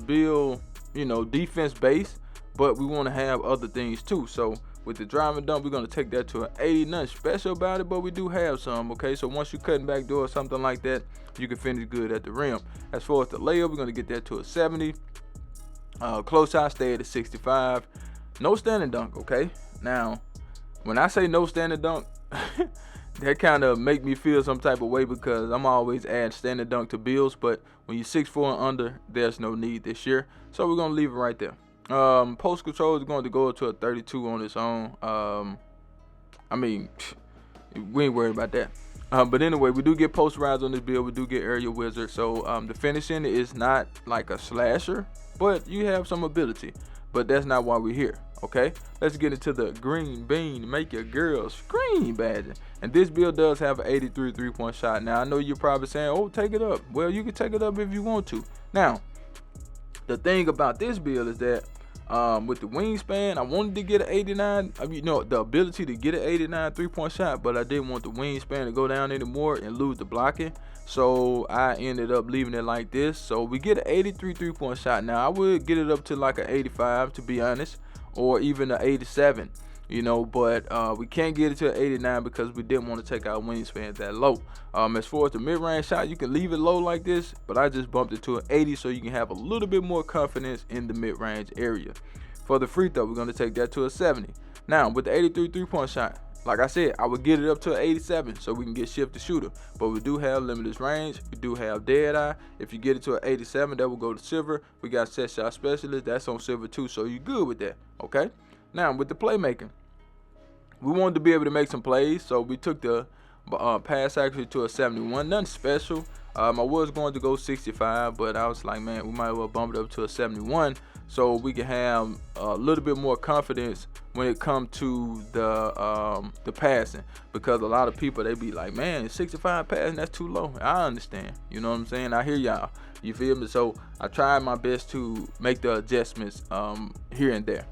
build, defense base, but we want to have other things too. So with the drive and dunk, we're going to take that to an 80. Nothing special about it, but we do have some, okay? So once you're cutting back door or something like that, you can finish good at the rim. As far as the layup, we're going to get that to a 70. Close out, stay at a 65. No standing dunk, okay? Now, when I say no standing dunk, that kind of make me feel some type of way because I'm always adding standing dunk to builds, but when you're 6'4" and under, there's no need this year. So we're going to leave it right there. Post control is going to go to a 32 on its own. We ain't worried about that. But anyway, we do get posterize on this build. We do get area wizard. So the finishing is not like a slasher, but you have some ability. But that's not why we're here. Okay, let's get into the green bean, make your girl scream badge. And this build does have an 83 3-point shot. Now, I know you're probably saying, oh, take it up. Well, you can take it up if you want to. Now, the thing about this build is that with the wingspan, I wanted to get an 89. The ability to get an 89 3-point shot, but I didn't want the wingspan to go down anymore and lose the blocking. So I ended up leaving it like this. So we get an 83 3-point shot. Now, I would get it up to like an 85, to be honest, or even an 87, but we can't get it to an 89 because we didn't want to take our wingspan that low. As far as the mid-range shot, you can leave it low like this, but I just bumped it to an 80 so you can have a little bit more confidence in the mid-range area. For the free throw, we're going to take that to a 70. Now, with the 83 3-point shot, like I said, I would get it up to an 87 so we can get shift to shooter. But we do have limitless range. We do have dead eye. If you get it to an 87, that will go to silver. We got set shot specialist. That's on silver too, so you're good with that, okay? Now, with the playmaking, we wanted to be able to make some plays, so we took the pass accuracy to a 71. Nothing special. I was going to go 65, but I was like, man, we might as well bump it up to a 71 so we can have a little bit more confidence when it comes to the passing, because a lot of people, they be like, man, 65 passing, that's too low. I understand, you know what I'm saying? I hear y'all, you feel me? So I tried my best to make the adjustments here and there.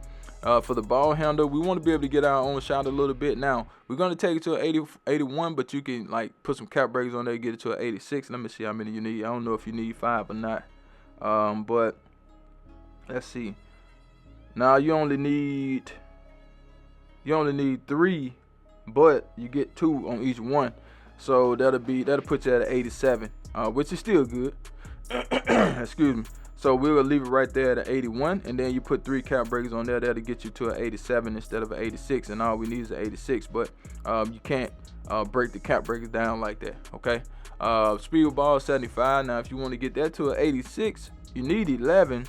For the ball handle, we want to be able to get our own shot a little bit. Now, we're going to take it to an 81, but you can like put some cap breaks on there, get it to an 86. Let me see how many you need. I don't know if you need 5 or not. But let's see. Now you only need 3, but you get 2 on each one. So that'll put you at an 87, which is still good. Excuse me. So we're going to leave it right there at an 81, and then you put 3 cap breakers on there. That'll get you to an 87 instead of an 86, and all we need is an 86. But you can't break the cap breakers down like that, okay? Speed of ball 75. Now, if you want to get that to an 86, you need 11.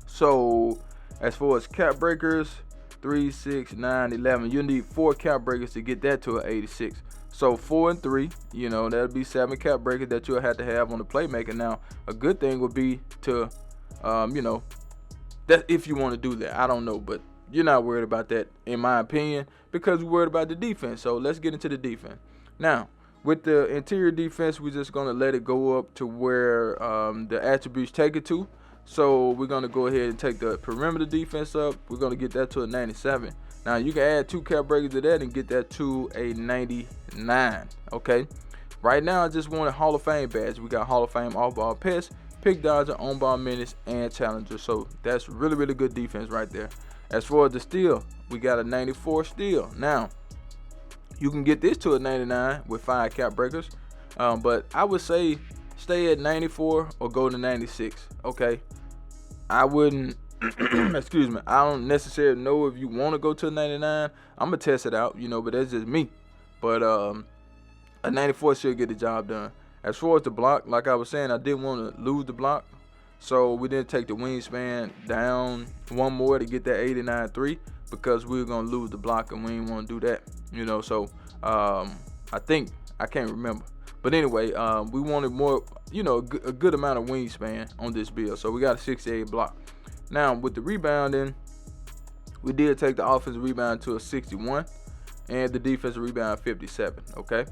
So as far as cap breakers, 3, 6, 9, 11, you need 4 cap breakers to get that to an 86. So 4 and 3, that'll be 7 cap breakers that you'll have to have on the playmaker. Now, a good thing would be to, that if you want to do that. I don't know, but you're not worried about that, in my opinion, because we're worried about the defense. So let's get into the defense. Now, with the interior defense, we're just going to let it go up to where the attributes take it to. So we're going to go ahead and take the perimeter defense up. We're going to get that to a 97. Now, you can add 2 cap breakers to that and get that to a 99, okay? Right now, I just want a Hall of Fame badge. We got Hall of Fame off-ball pass, pick dodger, on-ball minutes, and challenger. So that's really, really good defense right there. As far as the steal, we got a 94 steal. Now, you can get this to a 99 with 5 cap breakers, but I would say stay at 94 or go to 96, okay? I wouldn't... excuse me, I don't necessarily know if you want to go to a 99. I'm gonna test it out, but that's just me. But a 94 should get the job done. As far as the block, like I was saying, I didn't want to lose the block, so we didn't take the wingspan down one more to get that 89 3 because we were gonna lose the block and we didn't want to do that, So I think, I can't remember, but anyway, we wanted more, a good amount of wingspan on this build, so we got a 68 block. Now, with the rebounding, we did take the offensive rebound to a 61 and the defensive rebound 57, okay?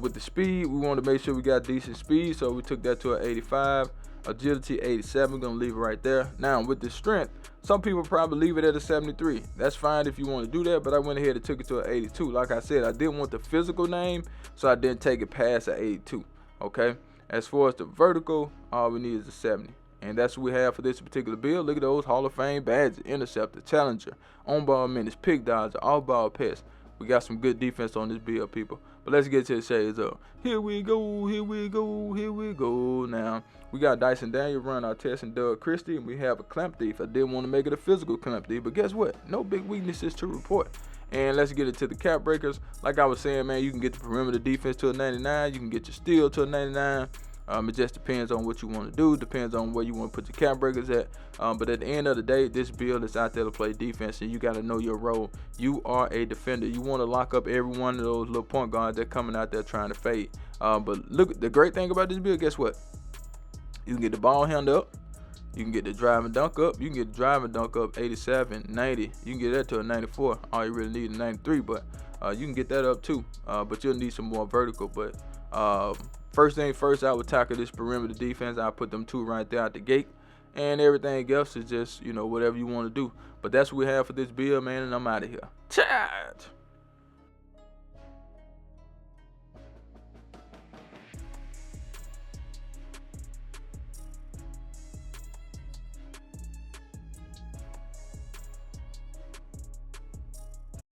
With the speed, we wanted to make sure we got decent speed, so we took that to an 85. Agility, 87. We're going to leave it right there. Now, with the strength, some people probably leave it at a 73. That's fine if you want to do that, but I went ahead and took it to an 82. Like I said, I didn't want the physical name, so I didn't take it past an 82, okay? As far as the vertical, all we need is a 70. And that's what we have for this particular build. Look at those Hall of Fame badges: interceptor, challenger, on-ball menace, pick dodger, off-ball pest. We got some good defense on this build, people. But let's get to the shades up. Here we go, here we go, here we go. Now, we got Dyson Daniel, Ron Artest, and Doug Christie, and we have a clamp thief. I didn't want to make it a physical clamp thief, but guess what? No big weaknesses to report. And let's get it to the cap breakers. Like I was saying, man, you can get the perimeter defense to a 99. You can get your steal to a 99. It just depends on what you want to do. Depends on where you want to put your cap breakers at. But at the end of the day, this build is out there to play defense, and you got to know your role. You are a defender. You want to lock up every one of those little point guards that coming out there trying to fade. But look, the great thing about this build, guess what? You can get the ball hand up. You can get the drive and dunk up. You can get the drive and dunk up 87, 90. You can get that to a 94. All you really need is 93, but you can get that up too. But you'll need some more vertical. But first thing first, I would tackle this perimeter defense. I'll put them 2 right there out the gate. And everything else is just, whatever you want to do. But that's what we have for this build, man, and I'm out of here. Charge!